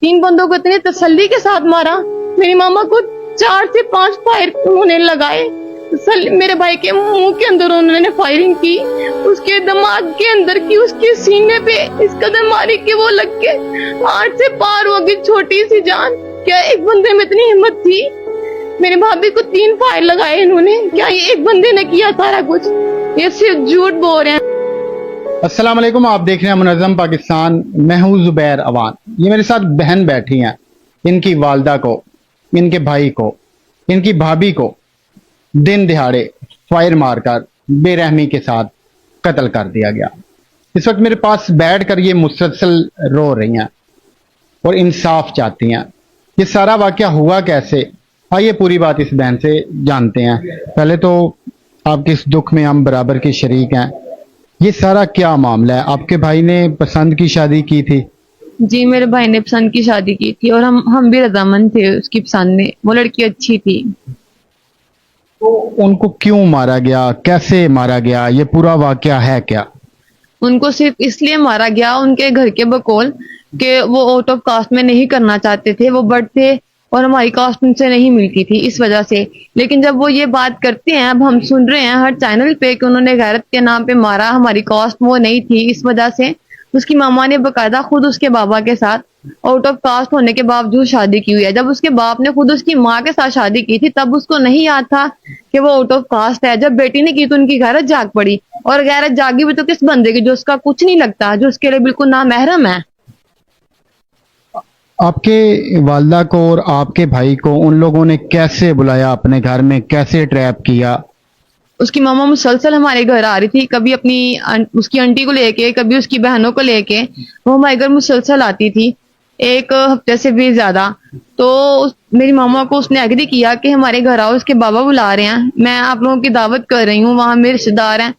3 बंदों को इतनी तसल्ली के साथ मारा। मेरी मामा को 4 से 5 फायर उन्होंने लगाए। मेरे भाई के मुंह के अंदर उन्होंने फायरिंग की, उसके दिमाग के अंदर की, उसके सीने पे इस कदर मारी कि वो लग के 8 से पार हो गई छोटी सी जान। क्या एक बंदे में इतनी हिम्मत थी? मेरे भाभी को 3 फायर लगाए इन्होंने। क्या ये एक बंदे ने किया सारा कुछ? ये सिर्फ झूठ बोल रहे हैं। अस्सलाम वालेकुम, आप देख रहे हैं मुनज़्ज़म पाकिस्तान। मैं हूं ज़ुबैर अवान। ये मेरे साथ बहन बैठी हैं। इनकी वालदा को, इनके भाई को, इनकी भाभी को दिन दिहाड़े फायर मारकर बेरहमी के साथ कत्ल कर दिया गया। इस वक्त मेरे पास बैठकर ये मुसलसल रो रही हैं और इंसाफ चाहती हैं। ये सारा वाकया हुआ कैसे, आइए पूरी बात इस बहन से जानते हैं। पहले तो आपके इस दुख में हम बराबर के शरीक हैं। ये सारा क्या मामला है? आपके भाई ने पसंद की शादी की थी? जी, मेरे भाई ने पसंद की शादी की थी और हम भी रजामंद थे उसकी पसंद में। वो लड़की अच्छी थी। तो उनको क्यों मारा गया, कैसे मारा गया, ये पूरा वाकया है क्या? उनको सिर्फ इसलिए मारा गया उनके घर के बकौल कि वो आउट ऑफ कास्ट में नहीं करना चाहते थे, वो बट थे और हमारी कास्ट उनसे नहीं मिलती थी, इस वजह से। लेकिन जब वो ये बात करते हैं, अब हम सुन रहे हैं हर चैनल पे कि उन्होंने गैरत के नाम पे मारा, हमारी कास्ट वो नहीं थी, इस वजह से उसकी मामा ने बकायदा खुद उसके बाबा के साथ आउट ऑफ कास्ट होने के बावजूद शादी की हुई है। जब उसके बाप ने खुद उसकी माँ के साथ शादी की थी तब उसको नहीं याद था कि वो आउट ऑफ कास्ट है। जब बेटी ने की तो उनकी गैरत जाग पड़ी, और गैरत जागी भी तो किस बंदे की जो उसका कुछ नहीं लगता, जो उसके लिए बिल्कुल नामहरम है। आपके वालदा को और आपके भाई को उन लोगों ने कैसे बुलाया अपने घर में, कैसे ट्रैप किया? उसकी मामा मुसलसल हमारे घर आ रही थी, कभी उसकी आंटी को लेके, कभी उसकी बहनों को लेके। वो हमारे घर मुसलसल आती थी, 1 हफ्ते से भी ज्यादा। तो मेरी मामा को उसने एग्री किया कि हमारे घर आओ, उसके बाबा बुला रहे हैं, मैं आप लोगों की दावत कर रही हूँ, वहां मेरे रिश्तेदार हैं,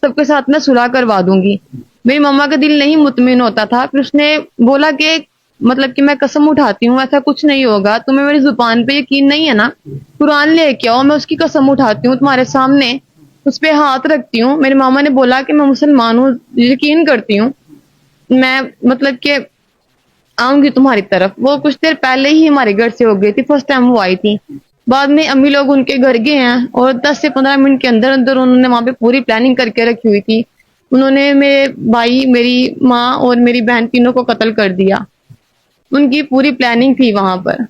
सबके साथ मैं सुलह करवा दूंगी। मेरी मामा का दिल नहीं मुतमिन होता था। फिर उसने बोला कि मतलब कि मैं कसम उठाती हूँ ऐसा कुछ नहीं होगा, तुम्हें मेरी जुबान पे यकीन नहीं है ना, कुरान लेके आओ, मैं उसकी कसम उठाती हूँ तुम्हारे सामने, उस पे हाथ रखती हूँ। मेरी मामा ने बोला कि मैं मुसलमान हूँ, यकीन करती हूँ, मैं मतलब कि आऊंगी तुम्हारी तरफ। वो कुछ देर पहले ही हमारे घर से हो गई थी, फर्स्ट टाइम वो आई थी। बाद में अम्मी लोग उनके घर गए हैं और 10 से 15 मिनट के अंदर अंदर उन्होंने वहां पे पूरी प्लानिंग करके रखी हुई थी। उन्होंने मेरे भाई, मेरी माँ और मेरी बहन तीनों को कत्ल कर दिया। उनकी पूरी प्लानिंग थी वहां पर।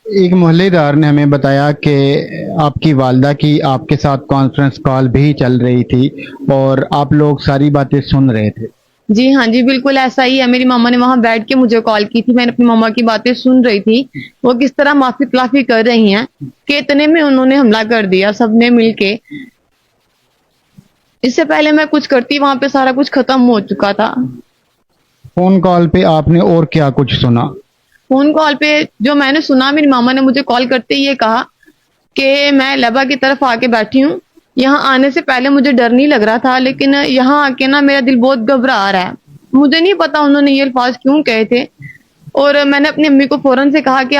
एक मोहल्लेदार ने हमें बताया कि आपकी वालदा की आपके साथ कॉन्फ्रेंस कॉल भी चल रही थी और आप लोग सारी बातें सुन रहे थे। जी हाँ जी, बिल्कुल ऐसा ही है। मेरी मामा ने वहां बैठ के मुझे कॉल की थी, मैंने अपनी मामा की बातें सुन रही थी, वो किस तरह माफी तलाफी कर रही हैं कि इतने में उन्होंने हमला कर दिया सबने मिलके। इससे पहले मैं कुछ करती, वहां पे सारा कुछ खत्म हो चुका था। फोन कॉल पे आपने और क्या कुछ सुना? फोन कॉल पे जो मैंने सुना, मेरी मामा ने मुझे कॉल करते ही ये कहा कि मैं लेबा की तरफ आके बैठी हूँ, यहाँ आने से पहले मुझे डर नहीं लग रहा था, लेकिन यहाँ आके ना मेरा दिल बहुत घबरा रहा है। मुझे नहीं पता उन्होंने ये अल्फाज क्यों कहे थे। और मैंने अपनी अम्मी को फौरन से कहा कि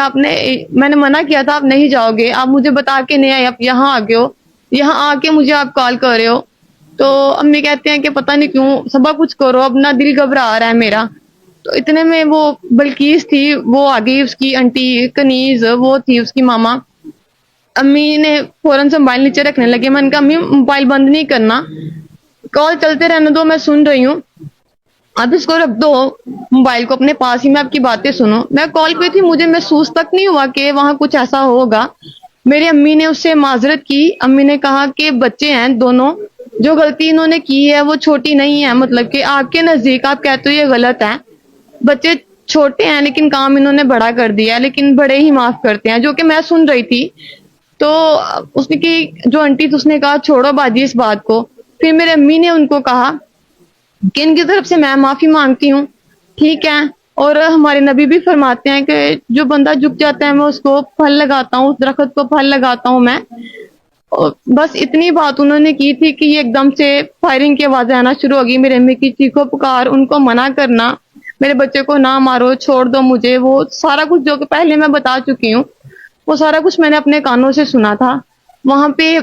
मैंने मना किया था, आप नहीं जाओगे, आप मुझे बता के नहीं आए, आप यहाँ आ गए हो, यहाँ आके मुझे आप कॉल कर रहे हो। तो अम्मी कहते हैं कि पता नहीं क्यों, सब कुछ करो, अब ना दिल घबरा रहा है मेरा। तो इतने में वो बल्कीस थी, वो आ गई, उसकी आंटी कनीज वो थी उसकी मामा। अम्मी ने फौरन से मोबाइल नीचे रखने लगे। मैंने कहा अम्मी मोबाइल बंद नहीं करना, कॉल चलते रहने दो, मैं सुन रही हूँ, आप इसको रख दो मोबाइल को अपने पास ही, मैं आपकी बातें सुनो। मैं कॉल पे थी, मुझे महसूस तक नहीं हुआ कि वहां कुछ ऐसा होगा। मेरी अम्मी ने उससे माजरत की। अम्मी ने कहा कि बच्चे हैं दोनों, जो गलती इन्होंने की है वो छोटी नहीं है, मतलब कि आपके नजदीक आप कहते हो ये गलत है, बच्चे छोटे हैं लेकिन काम इन्होंने बड़ा कर दिया, लेकिन बड़े ही माफ करते हैं, जो कि मैं सुन रही थी। तो उसने की जो आंटी थी उसने कहा छोड़ो बाजी इस बात को। फिर मेरे अम्मी ने उनको कहा कि इनकी तरफ से मैं माफी मांगती हूँ, ठीक है, और हमारे नबी भी फरमाते हैं कि जो बंदा झुक जाता है मैं उसको फल लगाता हूँ, उस दरख्त को फल लगाता हूँ मैं। और बस इतनी बात उन्होंने की थी कि ये एकदम से फायरिंग की आवाजें आना शुरू हो गई, मेरे अम्मी की चीखो पुकार, उनको मना करना, मेरे बच्चे को ना मारो, छोड़ दो मुझे, वो सारा कुछ जो कि पहले मैं बता चुकी हूँ, वो सारा कुछ मैंने अपने कानों से सुना था। वहां पे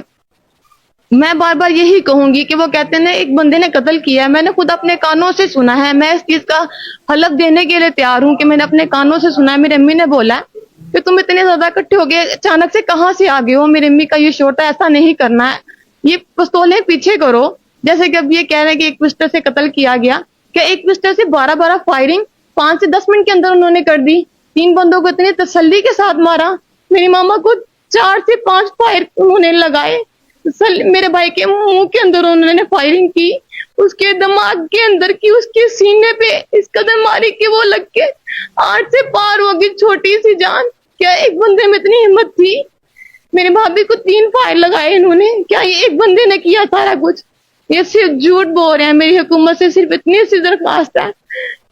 मैं बार बार यही कहूंगी कि वो कहते हैं ना एक बंदे ने कत्ल किया है, मैंने खुद अपने कानों से सुना है, मैं इस चीज का हलफ देने के लिए तैयार हूं कि मैंने अपने कानों से सुना है। मेरी अम्मी ने बोला कि तुम इतने ज्यादा इकट्ठे हो गए अचानक से कहाँ से आ गए हो, मेरी अम्मी का ये शोर था ऐसा नहीं करना है, ये पिस्तौलें पीछे करो। जैसे कि अब ये कह रहे हैं कि एक पिस्टल से कत्ल किया गया, क्या एक पिस्टल से 12-12 फायरिंग 5 से 10 मिनट के अंदर उन्होंने कर दी। 3 बंदों को इतनी तसल्ली के साथ मारा, मेरी मामा को 4 से 5 फायर उन्होंने लगाए, मेरे भाई के मुंह के अंदर उन्होंने फायरिंग की, उसके दिमाग के अंदर की, उसके सीने पे इस कदर मारी कि वो लग के 8 से पार हो गई छोटी सी जान। क्या एक बंदे में इतनी हिम्मत थी? मेरे भाभी को 3 फायर लगाए इन्होंने, क्या ये एक बंदे ने किया सारा कुछ? ये सिर्फ झूठ बोल रहे हैं। मेरी हुकूमत से सिर्फ इतनी सी दरख्वास्त है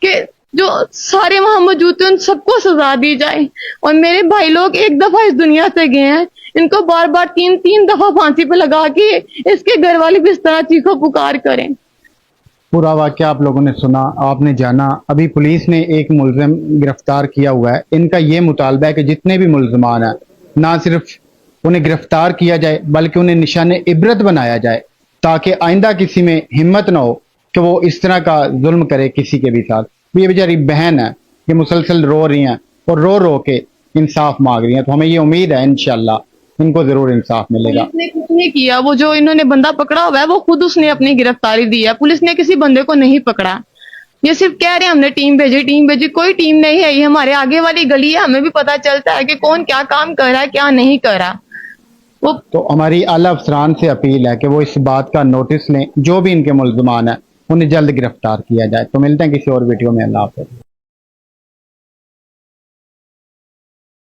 कि जो सारे वहां मौजूद थे उन सबको सजा दी जाए, और मेरे भाई लोग एक दफा इस दुनिया से गए हैं, इनको बार बार 3-3 दफा फांसी पे लगा के इसके घर वाले भी इस तरह चीखो पुकार करें। पूरा वाकया आप लोगों ने सुना, आपने जाना। अभी पुलिस ने एक मुलजिम गिरफ्तार किया हुआ है। इनका ये मुतालबा है कि जितने भी मुलजमान हैं ना सिर्फ उन्हें गिरफ्तार किया जाए बल्कि उन्हें निशाने इबरत बनाया जाए, ताकि आइंदा किसी में हिम्मत ना हो कि वो इस तरह का जुल्म करे किसी के भी साथ। ये बेचारी बहन है, ये मुसलसल रो रही हैं और रो रो के इंसाफ मांग रही हैं, तो हमें ये उम्मीद है इंशाल्लाह इनको जरूर इंसाफ मिलेगा। पुलिस ने कुछ नहीं किया, वो जो इन्होंने बंदा पकड़ा हुआ है वो खुद उसने अपनी गिरफ्तारी दी है, पुलिस ने किसी बंदे को नहीं पकड़ा। ये सिर्फ कह रहे हैं हमने टीम भेजी, कोई टीम नहीं है, ये हमारे आगे वाली गली है, हमें भी पता चलता है कि कौन क्या काम कर रहा है क्या नहीं कर रहा। वो तो हमारी आला अफसरान से अपील है कि वो इस बात का नोटिस लें, जो भी इनके मुलजमान हैं उन्हें जल्द गिरफ्तार किया जाए। तो मिलते हैं किसी और वीडियो में। अल्लाह हाफ़िज़।